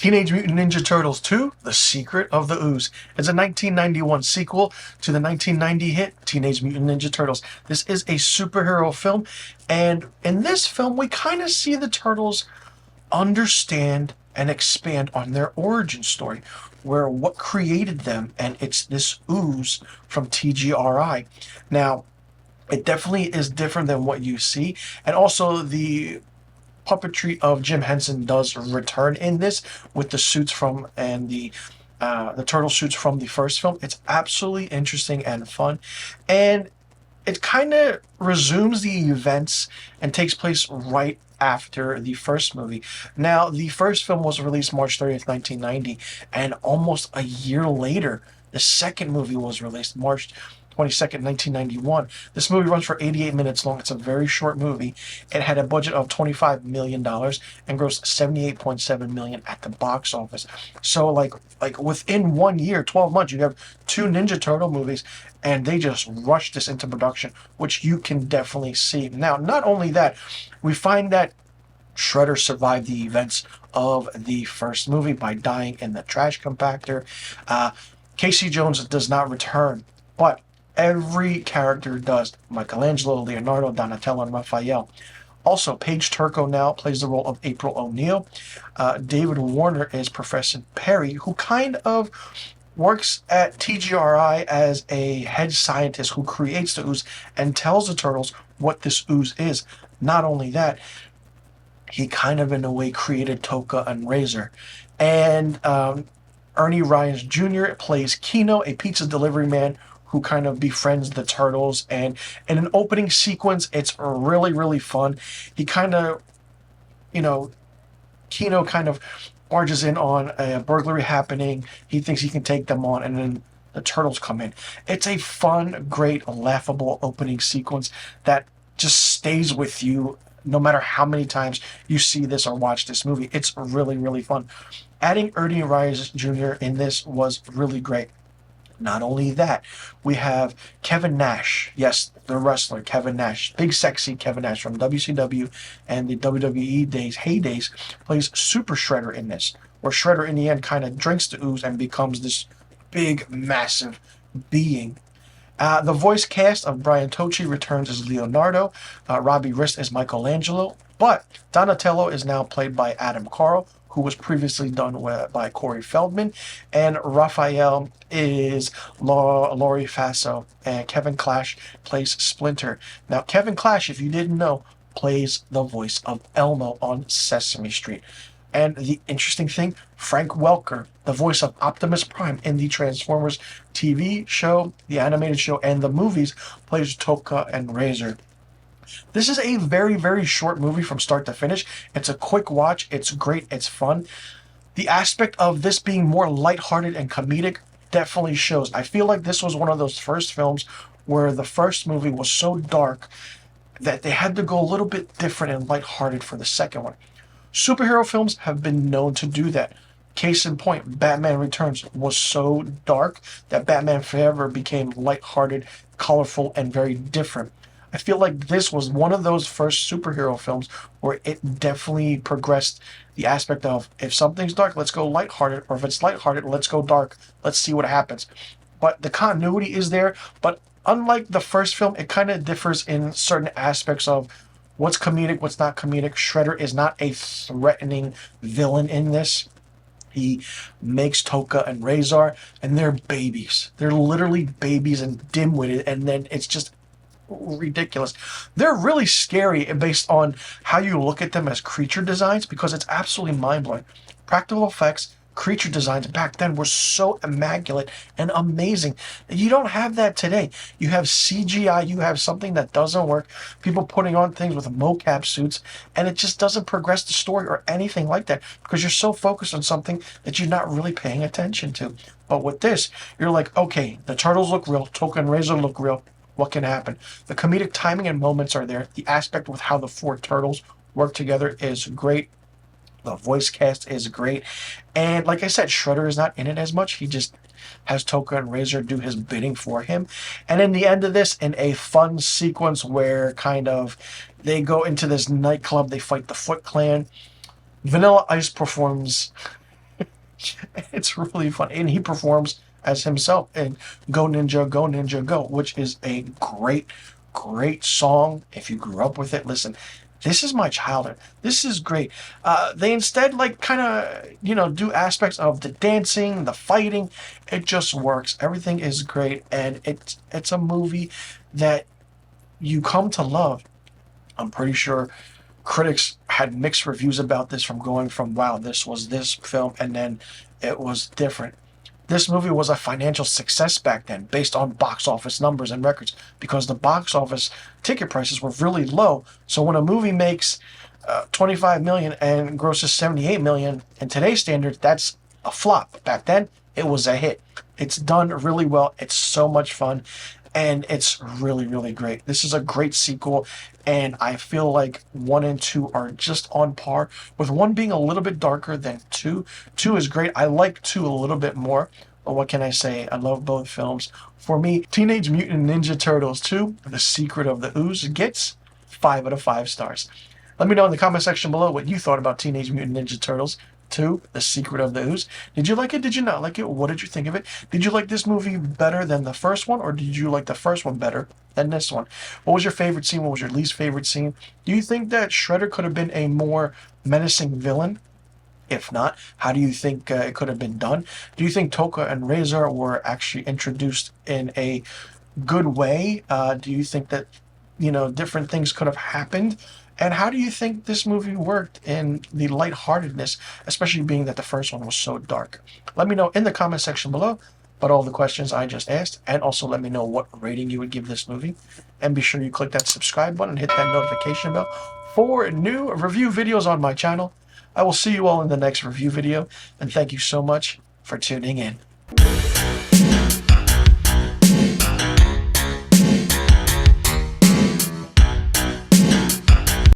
Teenage Mutant Ninja Turtles 2: The Secret of the Ooze is a 1991 sequel to the 1990 hit Teenage Mutant Ninja Turtles. This is a superhero film, and in this film, we kind of see the Turtles understand and expand on their origin story, where what created them, and it's this ooze from TGRI. Now, it definitely is different than what you see, and also the puppetry of Jim Henson does return in this with the suits from and the turtle suits from the first film. It's absolutely interesting and fun, and it kind of resumes the events and takes place right after the first movie. Now, the first film was released March 30th, 1990, and almost a year later, the second movie was released March 22nd, 1991. This movie runs for 88 minutes long. It's a very short movie. It had a budget of $25 million and grossed $78.7 million at the box office. So like within 1 year, 12 months, you have two Ninja Turtle movies, and they just rushed this into production, which you can definitely see. Now, not only that, we find that Shredder survived the events of the first movie by dying in the trash compactor. Casey Jones does not return, but every character does. Michelangelo, Leonardo, Donatello, and Raphael. Also, Paige Turco now plays the role of April O'Neil. David Warner is Professor Perry, who kind of works at TGRI as a head scientist who creates the ooze and tells the Turtles what this ooze is. Not only that, he kind of in a way created Toka and Razor. And Ernie Reyes Jr. plays Kino, a pizza delivery man who kind of befriends the Turtles. And in an opening sequence, it's really, really fun. He kind of, Kino kind of barges in on a burglary happening. He thinks he can take them on, and then the Turtles come in. It's a fun, great, laughable opening sequence that just stays with you no matter how many times you see this or watch this movie. It's really, really fun. Adding Ernie Reyes Jr. in this was really great. Not only that, we have Kevin Nash. Yes, the wrestler, Kevin Nash. Big sexy Kevin Nash from WCW and the WWE heydays, plays Super Shredder in this, where Shredder in the end kind of drinks the ooze and becomes this big, massive being. The voice cast of Brian Tochi returns as Leonardo. Robbie Rist is Michelangelo. But Donatello is now played by Adam Carl, who was previously done by Corey Feldman. And Raphael is Laurie Faso. And Kevin Clash plays Splinter. Now, Kevin Clash, if you didn't know, plays the voice of Elmo on Sesame Street. And the interesting thing, Frank Welker, the voice of Optimus Prime in the Transformers TV show, the animated show, and the movies, plays Toka and Razor. This is a very, very short movie from start to finish. It's a quick watch. It's great. It's fun. The aspect of this being more lighthearted and comedic definitely shows. I feel like this was one of those first films where the first movie was so dark that they had to go a little bit different and lighthearted for the second one. Superhero films have been known to do that. Case in point, Batman Returns was so dark that Batman Forever became lighthearted, colorful, and very different. I feel like this was one of those first superhero films where it definitely progressed the aspect of, if something's dark, let's go lighthearted, or if it's lighthearted, let's go dark. Let's see what happens. But the continuity is there, but unlike the first film, it kind of differs in certain aspects of what's comedic, what's not comedic. Shredder is not a threatening villain in this. He makes Toka and Razor, and they're babies. They're literally babies and dim-witted, and then it's just ridiculous. They're really scary based on how you look at them as creature designs, because it's absolutely mind-blowing. Practical effects, creature designs back then were so immaculate and amazing. You don't have that today. You have CGI, you have something that doesn't work, people putting on things with mocap suits, and it just doesn't progress the story or anything like that because you're so focused on something that you're not really paying attention to. But with this, you're like, okay, the Turtles look real, Toka and Razor look real. What can happen? The comedic timing and moments are there. The aspect with how the four turtles work together is great. The voice cast is great. And like I said, Shredder is not in it as much. He just has Toka and Razor do his bidding for him. And in the end of this, in a fun sequence where kind of they go into this nightclub, they fight the Foot Clan. Vanilla Ice performs It's really fun, and he performs as himself in Go Ninja, Go Ninja, Go, which is a great, great song. If you grew up with it, listen, this is my childhood. This is great. They instead like kind of do aspects of the dancing, the fighting. It just works. Everything is great, and it's a movie that you come to love. I'm pretty sure critics had mixed reviews about this, from going from wow, this was this film, and then it was different. This movie was a financial success back then based on box office numbers and records, because the box office ticket prices were really low. So when a movie makes 25 million and grosses 78 million in today's standards, that's a flop. Back then, it was a hit. It's done really well. It's so much fun, and it's really, really great. This is a great sequel, and I feel like 1 and 2 are just on par, with 1 being a little bit darker than 2. 2 is great. I like 2 a little bit more, but what can I say? I love both films. For me, Teenage Mutant Ninja Turtles 2, The Secret of the Ooze, gets 5 out of 5 stars. Let me know in the comment section below what you thought about Teenage Mutant Ninja Turtles 2, The Secret of the Ooze. Did you like it? Did you not like it? What did you think of it? Did you like this movie better than the first one, or did you like the first one better than this one? What was your favorite scene? What was your least favorite scene? Do you think that Shredder could have been a more menacing villain? If not, how do you think it could have been done? Do you think Toka and Razor were actually introduced in a good way? Do you think that, different things could have happened? And how do you think this movie worked in the lightheartedness, especially being that the first one was so dark? Let me know in the comment section below about all the questions I just asked, and also let me know what rating you would give this movie. And be sure you click that subscribe button and hit that notification bell for new review videos on my channel. I will see you all in the next review video, and thank you so much for tuning in.